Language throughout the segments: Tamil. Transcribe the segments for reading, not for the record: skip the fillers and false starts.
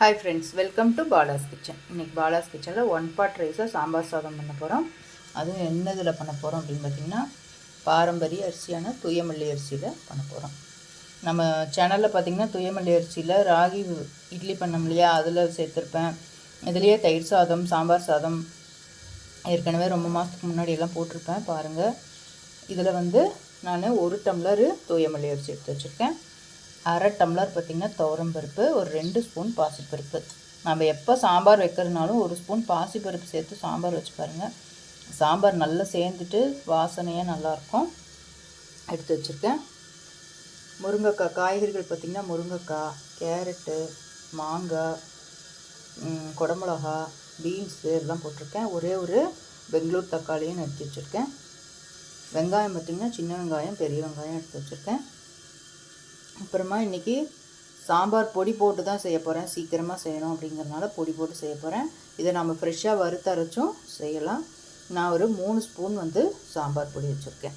Hi friends, welcome to Bala's kitchen. இன்றைக்கி பாலாஸ் கிச்சனில் 1 பாட் ரைஸில் சாம்பார் சாதம் பண்ண போகிறோம். அதுவும் என்னதில் பண்ண போகிறோம் அப்படின்னு பார்த்திங்கன்னா, பாரம்பரிய அரிசியான தூயமல்லி அரிசியில் பண்ண போகிறோம். நம்ம சேனலில் பார்த்திங்கன்னா தூயமல்லி அரிசியில் ராகி இட்லி பண்ணோம் இல்லையா, அதில் சேர்த்துருப்பேன். இதுலேயே தயிர் சாதம், சாம்பார் சாதம் ஏற்கனவே ரொம்ப மாதத்துக்கு முன்னாடி எல்லாம் போட்டிருப்பேன் பாருங்கள். இதில் நான் 1 டம்ளர் தூயமல்லி அரிசி எடுத்து வச்சுருக்கேன். அரை டம்ளர் பார்த்திங்கன்னா துவரம்பருப்பு, ஒரு 2 ஸ்பூன் பாசிப்பருப்பு. நம்ம எப்போ சாம்பார் வைக்கிறதுனாலும் 1 ஸ்பூன் பாசிப்பருப்பு சேர்த்து சாம்பார் வச்சு பாருங்கள். சாம்பார் நல்லா சேர்ந்துட்டு வாசனையாக நல்லாயிருக்கும். எடுத்து வச்சுருக்கேன். முருங்கைக்காய் காய்கறிகள் பார்த்திங்கன்னா முருங்கைக்காய், கேரட்டு, மாங்காய், குடமிளகா, பீன்ஸு எல்லாம் போட்டிருக்கேன். ஒரே ஒரு பெங்களூர் தக்காளியும் எடுத்து வச்சுருக்கேன். வெங்காயம் பார்த்திங்கன்னா சின்ன வெங்காயம், பெரிய வெங்காயம் எடுத்து வச்சுருக்கேன். அப்புறமா இன்றைக்கி சாம்பார் பொடி போட்டு தான் செய்ய போகிறேன். சீக்கிரமாக செய்யணும் அப்படிங்கிறதுனால பொடி போட்டு செய்ய போகிறேன். இதை நம்ம ஃப்ரெஷ்ஷாக வறுத்தரைச்சும் செய்யலாம். நான் ஒரு 3 ஸ்பூன் சாம்பார் பொடி வச்சுருக்கேன்.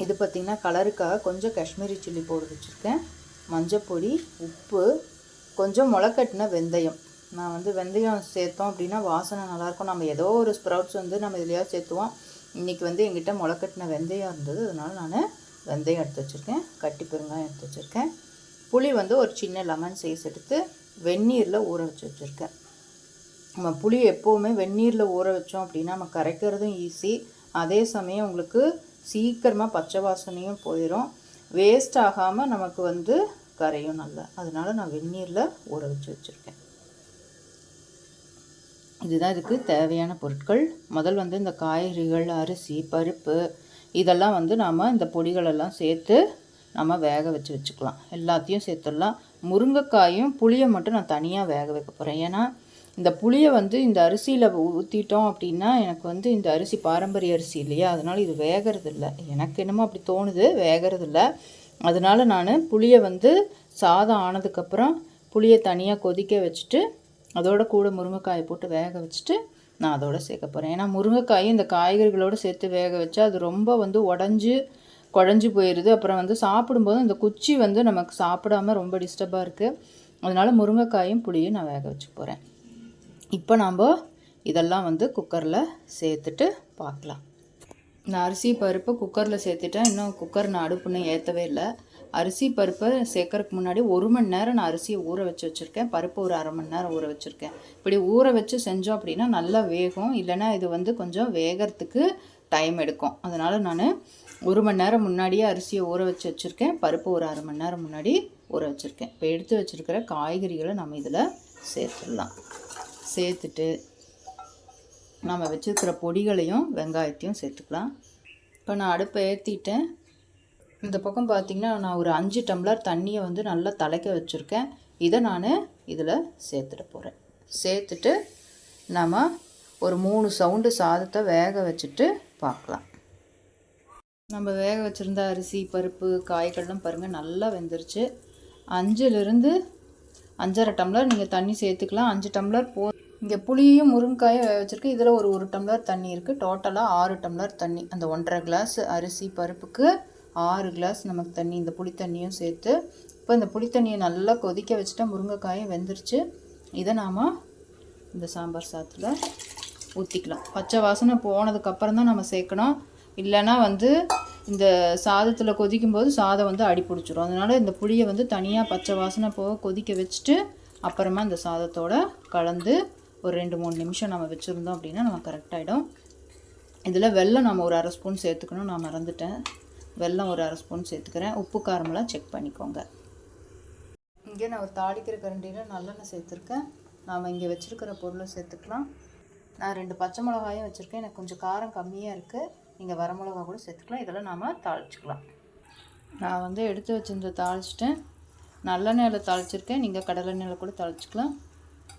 இது பார்த்திங்கன்னா கலருக்காக கொஞ்சம் காஷ்மீரி சில்லி பவுடர் வச்சுருக்கேன். மஞ்சப்பொடி, உப்பு, கொஞ்சம் முளைக்கட்டின வெந்தயம். நான் வெந்தயம் சேர்த்தோம் அப்படின்னா வாசனை நல்லாயிருக்கும். நம்ம ஏதோ ஒரு ஸ்ப்ரவுட்ஸ் நம்ம இதுலையாவது சேர்த்துவோம். இன்றைக்கி எங்கிட்ட முளைக்கட்டின வெந்தயம் இருந்தது, அதனால் நான் வெந்தயம் எடுத்து வச்சுருக்கேன். கட்டி பெருங்காயம் எடுத்து வச்சுருக்கேன். புளி ஒரு சின்ன லெமன் சைஸ் எடுத்து வெந்நீரில் ஊற வச்சு வச்சுருக்கேன். நம்ம புளி எப்போவுமே வெந்நீரில் ஊற வச்சோம் அப்படின்னா நம்ம கரைக்கிறதும் ஈஸி. அதே சமயம் உங்களுக்கு சீக்கிரமாக பச்சை வாசனையும் போயிடும். வேஸ்ட் ஆகாமல் நமக்கு கரையும் நல்லா. அதனால் நான் வெந்நீரில் ஊற வச்சு வச்சுருக்கேன். இதுதான் இதுக்கு தேவையான பொருட்கள். முதல் இந்த காய்கறிகள், அரிசி, பருப்பு இதெல்லாம் நாம் இந்த பொடிகளெல்லாம் சேர்த்து நம்ம வேக வச்சு வச்சுக்கலாம். எல்லாத்தையும் சேர்த்துடலாம். முருங்கைக்காயும் புளியை மட்டும் நான் தனியாக வேக வைக்க போகிறேன். ஏன்னா இந்த புளியை இந்த அரிசியில் ஊற்றிட்டோம் அப்படின்னா எனக்கு இந்த அரிசி பாரம்பரிய அரிசி இல்லையா, அதனால் இது வேகிறதில்ல. எனக்கு என்னமோ அப்படி தோணுது, வேகிறதில்ல. அதனால் நான் புளியை சாதம் ஆனதுக்கப்புறம் புளியை தனியாக கொதிக்க வச்சுட்டு அதோட கூட முருங்கைக்காயை போட்டு வேக வச்சுட்டு நான் அதோடு சேர்க்க போகிறேன். ஏன்னா முருங்கைக்காயும் இந்த காய்கறிகளோடு சேர்த்து வேக வச்சா அது ரொம்ப குழஞ்சி போயிடுது. அப்புறம் சாப்பிடும்போது இந்த குச்சி நமக்கு சாப்பிடாமல் ரொம்ப டிஸ்டர்பாக இருக்குது. அதனால் முருங்கைக்காயும் புளியும் நான் வேக வச்சு போகிறேன். இப்போ நாம் இதெல்லாம் குக்கரில் சேர்த்துட்டு பார்க்கலாம். நான் அரிசி பருப்பு குக்கரில் சேர்த்துட்டேன். இன்னும் குக்கர் நான் அடுப்புன்னு ஏற்றவே இல்லை. அரிசி பருப்பை சேர்க்கறதுக்கு முன்னாடி 1 மணி நேரம் நான் அரிசியை ஊற வச்சு வச்சுருக்கேன். பருப்பு ஒரு அரை மணி நேரம் ஊற வச்சுருக்கேன். இப்படி ஊற வச்சு செஞ்சோம் அப்படின்னா நல்லா வேகும். இல்லைனா இது கொஞ்சம் வேகிறதுக்கு டைம் எடுக்கும். அதனால் நான் 1 மணி நேரம் முன்னாடியே அரிசியை ஊற வச்சு வச்சுருக்கேன். பருப்பு ஒரு அரை மணி நேரம் முன்னாடி ஊற வச்சுருக்கேன். இப்போ எடுத்து வச்சுருக்கிற காய்கறிகளை நம்ம இதில் சேர்த்துடலாம். சேர்த்துட்டு நம்ம வச்சுருக்கிற பொடிகளையும் வெங்காயத்தையும் சேர்த்துக்கலாம். இப்போ நான் அடுப்பை ஏற்றிட்டேன். இந்த பக்கம் பார்த்திங்கன்னா நான் ஒரு 5 டம்ளர் தண்ணியை நல்லா திளைக்க வச்சுருக்கேன். இதை நான் இதில் சேர்த்துட போகிறேன். சேர்த்துட்டு நம்ம ஒரு 3 சவுண்டு சாதத்தை வேக வச்சுட்டு பார்க்கலாம். நம்ம வேக வச்சுருந்த அரிசி, பருப்பு, காய்கள்லாம் பாருங்கள் நல்லா வெந்துருச்சு. 5லிருந்து 5.5 டம்ளர் நீங்கள் தண்ணி சேர்த்துக்கலாம். 5 டம்ளர் இங்கே புளியும் முருங்காயும் வேக வச்சுருக்கு. இதில் ஒரு 1 டம்ளர் தண்ணி இருக்குது. டோட்டலாக 6 டம்ளர் தண்ணி. அந்த 1.5 கிளாஸ் அரிசி பருப்புக்கு 6 கிளாஸ் நமக்கு தண்ணி. இந்த புளி தண்ணியும் சேர்த்து இப்போ இந்த புளி தண்ணியை நல்லா கொதிக்க வச்சுட்டா முருங்கைக்காயும் வெந்துருச்சு. இதை நாம் இந்த சாம்பார் சாதத்தில் ஊற்றிக்கலாம். பச்சை வாசனை போனதுக்கப்புறம் தான் நம்ம சேர்க்கணும். இல்லைன்னா இந்த சாதத்தில் கொதிக்கும்போது சாதம் அடி பிடிச்சிரும். அதனால் இந்த புளியை தனியாக பச்சை வாசனை போக கொதிக்க வச்சுட்டு அப்புறமா இந்த சாதத்தோடு கலந்து ஒரு 2-3 நிமிஷம் நம்ம வச்சுருந்தோம் அப்படின்னா நம்ம கரெக்டாகிடும். இதில் வெல்லம் நம்ம ஒரு அரை ஸ்பூன் சேர்த்துக்கணும். நான் மறந்துட்டேன். வெல்லம் ஒரு அரை ஸ்பூன் சேர்த்துக்கிறேன். உப்பு காரமெல்லாம் செக் பண்ணிக்கோங்க. இங்கே நான் ஒரு தாளிக்கிற கரண்டியில் நல்லெண்ணெய் சேர்த்துருக்கேன். நாம் இங்கே வச்சுருக்கிற பொருளை சேர்த்துக்கலாம். நான் 2 பச்சை மிளகாயும் வச்சுருக்கேன். எனக்கு கொஞ்சம் காரம் கம்மியாக இருக்குது. நீங்கள் வரமிளகா கூட சேர்த்துக்கலாம். இதெல்லாம் நாம் தாளிச்சிக்கலாம். நான் எடுத்து வச்சுருந்த தாளிச்சிட்டேன். நல்லெண்ணெயில் தாளிச்சிருக்கேன். நீங்கள் கடலெண்ணெயில் கூட தாளிச்சிக்கலாம்.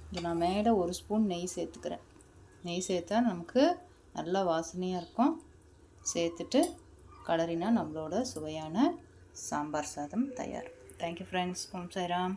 இங்கே நான் மேலே 1 ஸ்பூன் நெய் சேர்த்துக்கிறேன். நெய் சேர்த்தா நமக்கு நல்லா வாசனையாக இருக்கும். சேர்த்துட்டு கலரினா நம்மளோட சுவையான சாம்பார் சாதம் தயார். Thank you friends. ஓம் சாய்ராம்.